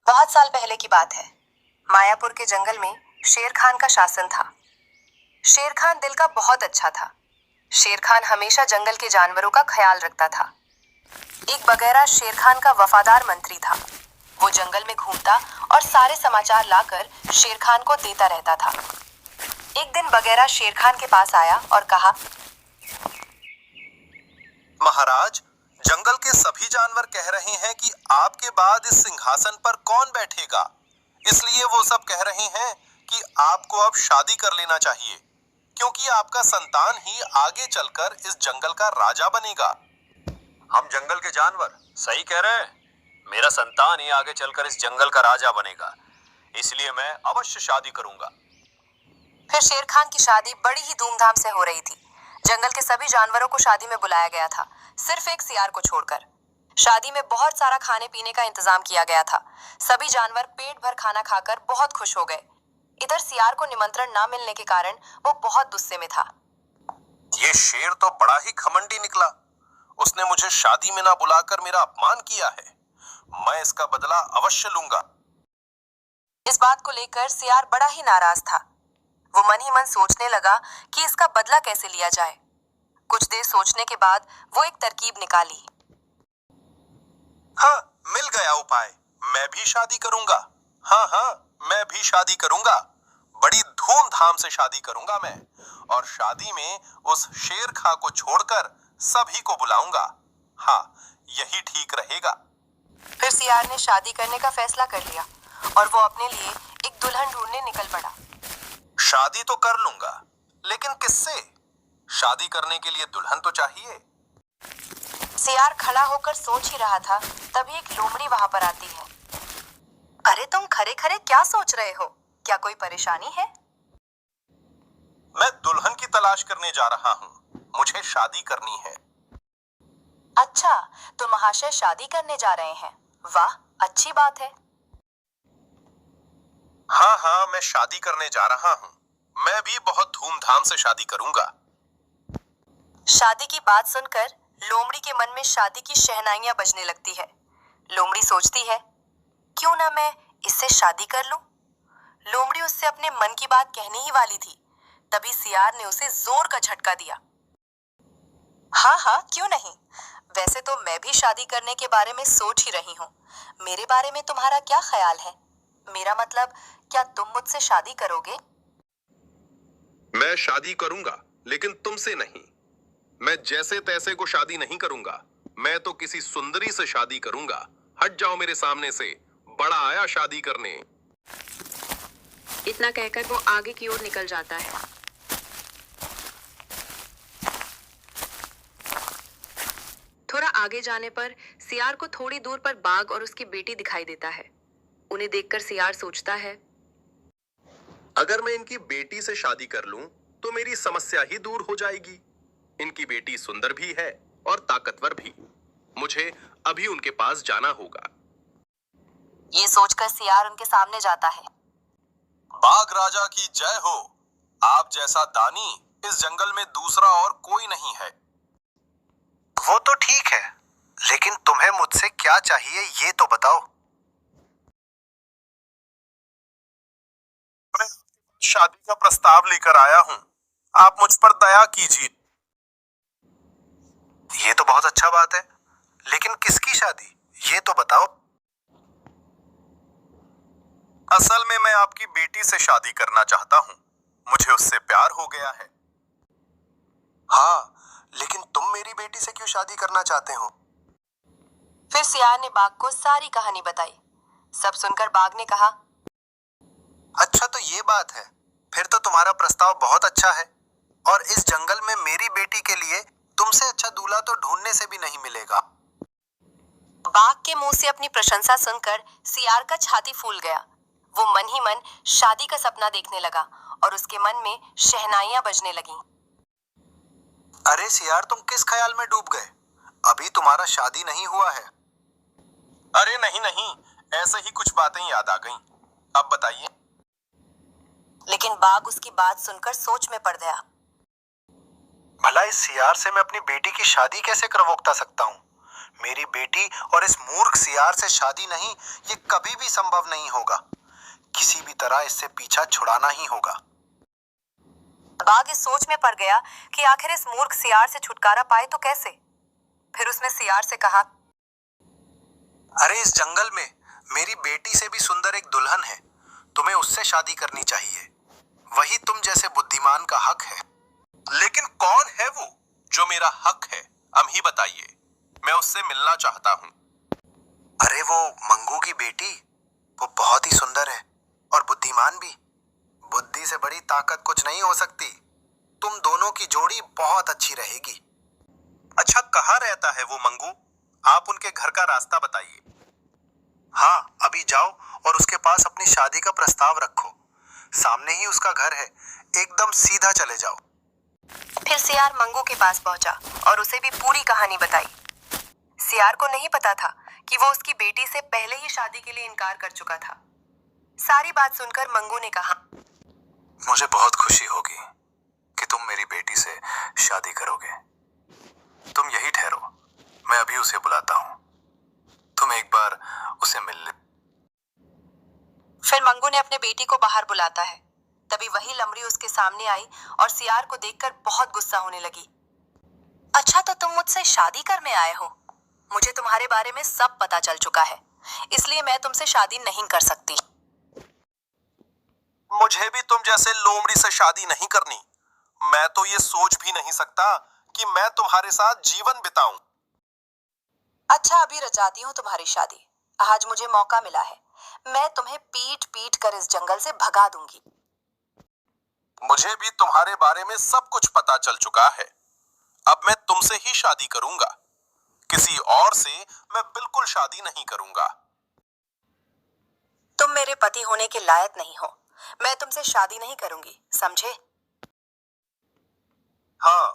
बहुत साल पहले की बात है। मायापुर के जंगल में शेर खान का शासन था। शेर खान दिल का बहुत अच्छा था। शेर खान हमेशा जंगल के जानवरों का ख्याल रखता था। एक बगैरा शेर खान का वफादार मंत्री था। वो जंगल में घूमता और सारे समाचार लाकर शेर खान को देता रहता था। एक दिन बगैरा शेर खान के पास आया और कहा, महाराज, जंगल के सभी जानवर कह रहे हैं कि आपके बाद इस सिंहासन पर कौन बैठेगा। इसलिए वो सब कह रहे हैं कि आपको अब शादी कर लेना चाहिए, क्योंकि आपका संतान ही आगे चलकर इस जंगल का राजा बनेगा। हम जंगल के जानवर सही कह रहे हैं। मेरा संतान ही आगे चलकर इस जंगल का राजा बनेगा, इसलिए मैं अवश्य शादी करूंगा। फिर शेर खान की शादी बड़ी ही धूमधाम से हो रही थी। जंगल के सभी जानवरों को शादी में बुलाया गया था, सिर्फ एक सियार को छोड़कर। शादी में बहुत सारा खाने पीने का इंतजाम किया गया था। सभी जानवर पेट भर खाना खाकर बहुत खुश हो गए। इधर सियार को निमंत्रण ना मिलने के कारण वो बहुत गुस्से में था। ये शेर तो बड़ा ही घमंडी निकला। उसने मुझे शादी में ना बुलाकर मेरा अपमान किया है। मैं इसका बदला अवश्य लूंगा। इस बात को लेकर सियार बड़ा ही नाराज था। वो मन ही मन सोचने लगा कि इसका बदला कैसे लिया जाए। कुछ देर सोचने के बाद वो एक तरकीब निकाली। हाँ, मिल गया उपाय। मैं भी शादी करूंगा। हाँ, मैं भी शादी करूंगा। बड़ी धूमधाम से शादी करूंगा मैं, और शादी में उस शेर खां को छोड़कर सभी को बुलाऊंगा। हाँ, यही ठीक रहेगा। फिर सियार ने शादी करने का फैसला कर लिया और वो अपने लिए एक दुल्हन ढूंढने निकल पड़ा। शादी तो कर लूंगा, लेकिन किससे? शादी करने के लिए दुल्हन तो चाहिए। सियार खड़ा होकर सोच ही रहा था, तभी एक लोमड़ी वहां पर आती है। अरे तुम खरे खरे क्या सोच रहे हो? क्या कोई परेशानी है? मैं दुल्हन की तलाश करने जा रहा हूँ। मुझे शादी करनी है। अच्छा, तो महाशय शादी करने जा रहे हैं। वाह, अच्छी बात है। हाँ, मैं शादी करने जा रहा हूँ। मैं भी बहुत धूमधाम से शादी करूंगा। शादी की बात सुनकर लोमड़ी के मन में शादी की शहनाइयां बजने लगती है। लोमड़ी सोचती है, क्यों ना मैं इससे शादी कर लूं? लोमड़ी उससे अपने मन की बात कहने ही वाली थी, तभी सियार ने उसे जोर का झटका दिया। हाँ, क्यों नहीं। वैसे तो मैं भी शादी करने के बारे में सोच ही रही हूँ। मेरे बारे में तुम्हारा क्या ख्याल है? मेरा मतलब, क्या तुम मुझसे शादी करोगे? मैं शादी करूंगा, लेकिन तुमसे नहीं। मैं जैसे तैसे को शादी नहीं करूंगा। मैं तो किसी सुंदरी से शादी करूंगा। हट जाओ मेरे सामने से। बड़ा आया शादी करने। इतना कहकर वो आगे की ओर निकल जाता है। थोड़ा आगे जाने पर सियार को थोड़ी दूर पर बाघ और उसकी बेटी दिखाई देता है। उन्हें देखकर सियार सोचता है, अगर मैं इनकी बेटी से शादी कर लूं, तो मेरी समस्या ही दूर हो जाएगी। इनकी बेटी सुंदर भी है और ताकतवर भी। मुझे अभी उनके पास जाना होगा। ये सोचकर सियार उनके सामने जाता है। बाघ राजा की जय हो। आप जैसा दानी इस जंगल में दूसरा और कोई नहीं है। वो तो ठीक है, लेकिन तुम्हें मुझसे क्या चाहिए ये तो बताओ। मैं शादी का प्रस्ताव लेकर आया हूँ। आप मुझ पर दया कीजिए। ये तो बहुत अच्छा बात है, लेकिन किसकी शादी ये तो बताओ। असल में मैं आपकी बेटी से शादी करना चाहता हूँ। मुझे उससे प्यार हो गया है। हाँ, लेकिन तुम मेरी बेटी से क्यों शादी करना चाहते हो? फिर सियार ने बाघ को सारी कहानी बताई। सब सुनकर बाघ ने कहा, अच्छा, तो ये बात है। फिर तो तुम्हारा प्रस्ताव बहुत अच्छा है, और इस जंगल में मेरी बेटी के लिए तुमसे अच्छा दूल्हा तो ढूंढने से भी नहीं मिलेगा। बाघ के मुंह से अपनी प्रशंसा सुनकर सियार का छाती फूल गया। वो मन ही मन शादी का सपना देखने लगा और उसके मन में शहनाइयां बजने लगीं। अरे सियार, तुम किस ख्याल में डूब गए? अभी तुम्हारा शादी नहीं हुआ है। अरे नहीं, ऐसे ही कुछ बातें याद आ गईं। अब बताइए। लेकिन बाघ उसकी बात सुनकर सोच में पड़ गया। भला इस सियार से मैं अपनी बेटी की शादी कैसे करवोकता सकता हूँ? मेरी बेटी और इस मूर्ख सियार से शादी नहीं, ये कभी भी संभव नहीं होगा। किसी भी तरह इससे पीछा छुड़ाना ही होगा। बाघ इस सोच में पड़ गया कि आखिर इस मूर्ख सियार से छुटकारा पाए तो कैसे। फिर उसने सियार से कहा, अरे इस जंगल में मेरी बेटी से भी सुंदर एक दुल्हन है, तुम्हें उससे शादी करनी चाहिए। वही तुम जैसे बुद्धिमान का हक है। लेकिन कौन है वो जो मेरा हक है? हम ही बताइए, मैं उससे मिलना चाहता हूँ। अरे वो मंगू की बेटी, वो बहुत ही सुंदर है और बुद्धिमान भी। बुद्धि से बड़ी ताकत कुछ नहीं हो सकती। तुम दोनों की जोड़ी बहुत अच्छी रहेगी। अच्छा, कहाँ रहता है वो मंगू? आप उनके घर का रास्ता बताइए। हाँ, अभी जाओ और उसके पास अपनी शादी का प्रस्ताव रखो। सामने ही उसका घर है, एकदम सीधा चले जाओ। फिर सियार मंगू के पास पहुंचा और उसे भी पूरी कहानी बताई। सियार को नहीं पता था कि वो उसकी बेटी से पहले ही शादी के लिए इनकार कर चुका था। सारी बात सुनकर मंगू ने कहा, मुझे बहुत खुशी होगी कि तुम मेरी बेटी से शादी करोगे। तुम यही ठहरो, मैं अभी उसे बुलाता हूँ। तुम एक बार उसे मिल ले। फिर मंगू ने अपने बेटी को बाहर बुलाता है। तभी वही लमड़ी उसके सामने आई और सियार को देखकर बहुत गुस्सा होने लगी। अच्छा, तो तुम मुझसे शादी करने आए हो? मुझे तुम्हारे बारे में सब पता चल चुका है, इसलिए मैं तुमसे शादी नहीं कर सकती। मुझे भी तुम जैसे लोमड़ी से शादी नहीं करनी। मैं तो ये सोच भी नहीं सकता कि मैं तुम्हारे साथ जीवन बिताऊं। अच्छा, अभी रचाती हूँ तुम्हारी शादी। आज मुझे मौका मिला है, मैं तुम्हें पीट पीट कर इस जंगल से भगा दूंगी। मुझे भी तुम्हारे बारे में सब कुछ पता चल चुका है। अब मैं तुमसे ही शादी करूंगा। किसी और से मैं बिल्कुल शादी नहीं करूंगा। तुम मेरे पति होने के लायक नहीं हो। मैं तुमसे शादी नहीं करूंगी, समझे? हाँ,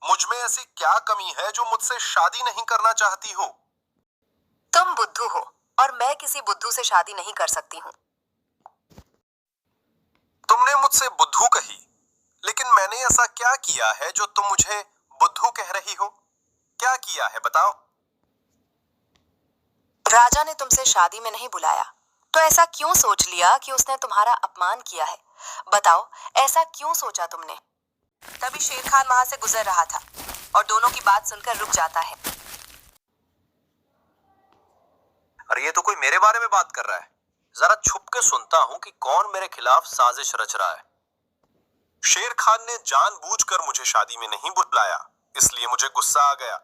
मुझ में ऐसी क्या कमी है जो मुझसे शादी नहीं करना चाहती हो? तुम बुद्धू हो और मैं किसी बुद्धू से शादी नहीं कर सकती हूँ। तुमने मुझसे बुद्धू कही, लेकिन मैंने ऐसा क्या किया है जो तुम मुझे बुद्धू कह रही हो? क्या किया है बताओ? राजा ने तुमसे शादी में नहीं बुलाया, तो ऐसा क्यों सोच लिया कि उसने तुम्हारा अपमान किया है? बताओ, ऐसा क्यों सोचा तुमने? तभी शेर खान वहां से गुजर रहा था और दोनों की बात सुनकर रुक जाता है। अरे ये तो कोई मेरे बारे में बात कर रहा है। जरा छुप के सुनता हूं कि कौन मेरे खिलाफ साजिश रच रहा है। शेर खान ने जानबूझकर मुझे शादी में नहीं बुलाया, इसलिए मुझे गुस्सा आ गया।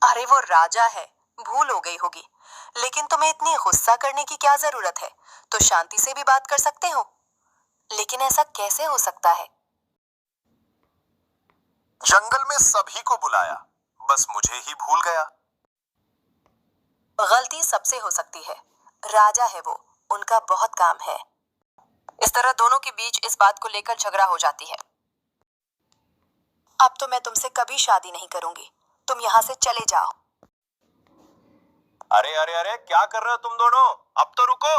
अरे वो राजा है, भूल हो गई होगी। लेकिन तुम्हें इतनी गुस्सा करने की क्या जरूरत है? तो शांति से भी बात कर सकते हो। लेकिन ऐसा कैसे हो सकता है? जंगल में सभी को बुलाया, बस मुझे ही भूल गया। गलती सबसे हो सकती है। राजा है वो, उनका बहुत काम है। इस तरह दोनों के बीच इस बात को लेकर झगड़ा हो जाती है। अब तो मैं तुमसे कभी शादी नहीं करूंगी। तुम यहाँ से चले जाओ। अरे अरे अरे, क्या कर रहे हो तुम दोनों? अब तो रुको।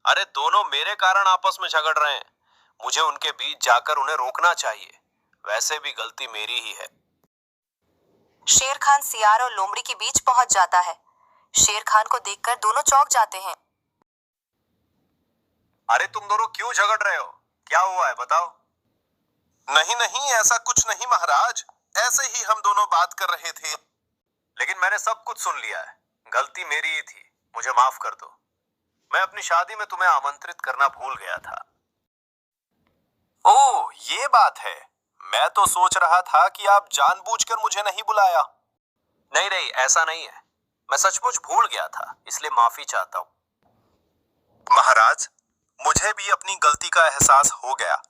अरे दोनों मेरे कारण आपस में झगड़ रहे हैं। मुझे उनके बीच जाकर उन्हें रोकना चाहिए। वैसे भी गलती मेरी ही है। शेर खान सियार और लोमड़ी के बीच पहुंच जाता है। शेर खान को देखकर दोनों चौंक जाते हैं। अरे तुम दोनों क्यों झगड़ रहे हो? क्या हुआ है बताओ। नहीं नहीं, ऐसा कुछ नहीं महाराज, ऐसे ही हम दोनों बात कर रहे थे। लेकिन मैंने सब कुछ सुन लिया है। गलती मेरी ही थी, मुझे माफ कर दो। मैं अपनी शादी में तुम्हें आमंत्रित करना भूल गया था। ओह, ये बात है। मैं तो सोच रहा था कि आप जानबूझकर मुझे नहीं बुलाया। नहीं नहीं, ऐसा नहीं है। मैं सचमुच भूल गया था, इसलिए माफी चाहता हूं। महाराज, मुझे भी अपनी गलती का एहसास हो गया।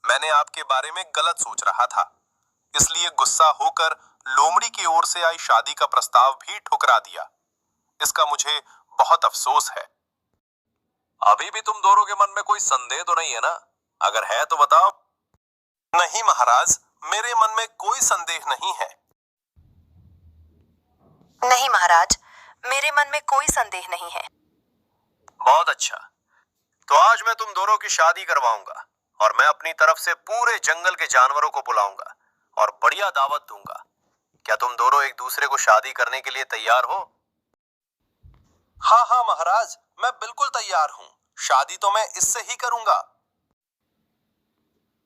मैंने आपके बारे में गलत सोच रहा था, इसलिए गुस्सा होकर लोमड़ी की ओर से आई शादी का प्रस्ताव भी ठुकरा दिया। इसका मुझे बहुत अफसोस है। अभी भी तुम दोनों के मन में कोई संदेह तो नहीं है ना? अगर है तो बताओ। नहीं महाराज, मेरे मन में कोई संदेह नहीं है। नहीं महाराज, मेरे मन में कोई संदेह नहीं है। बहुत अच्छा, तो आज मैं तुम दोनों की शादी करवाऊंगा और मैं अपनी तरफ से पूरे जंगल के जानवरों को बुलाऊंगा और बढ़िया दावत दूंगा। क्या तुम दोनों एक दूसरे को शादी करने के लिए तैयार हो? हाँ हाँ महाराज, मैं बिल्कुल तैयार हूँ। शादी तो मैं इससे ही करूंगा।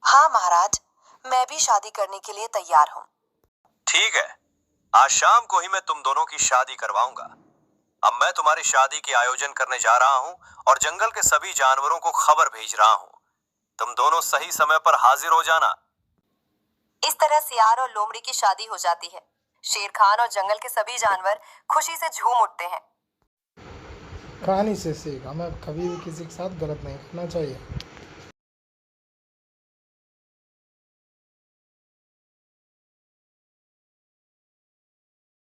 हाँ महाराज, मैं भी शादी करने के लिए तैयार हूँ। ठीक है, आज शाम को ही मैं तुम दोनों की शादी करवाऊंगा। अब मैं तुम्हारी शादी के आयोजन करने जा रहा हूँ और जंगल के सभी जानवरों को खबर भेज रहा हूँ। तुम दोनों सही समय पर हाजिर हो जाना। इस तरह सियार और लोमड़ी की शादी हो जाती है। शेर खान और जंगल के सभी जानवर खुशी से झूम उठते हैं। कहानी से सीख, हमें कभी भी किसी के साथ गलत नहीं करना चाहिए।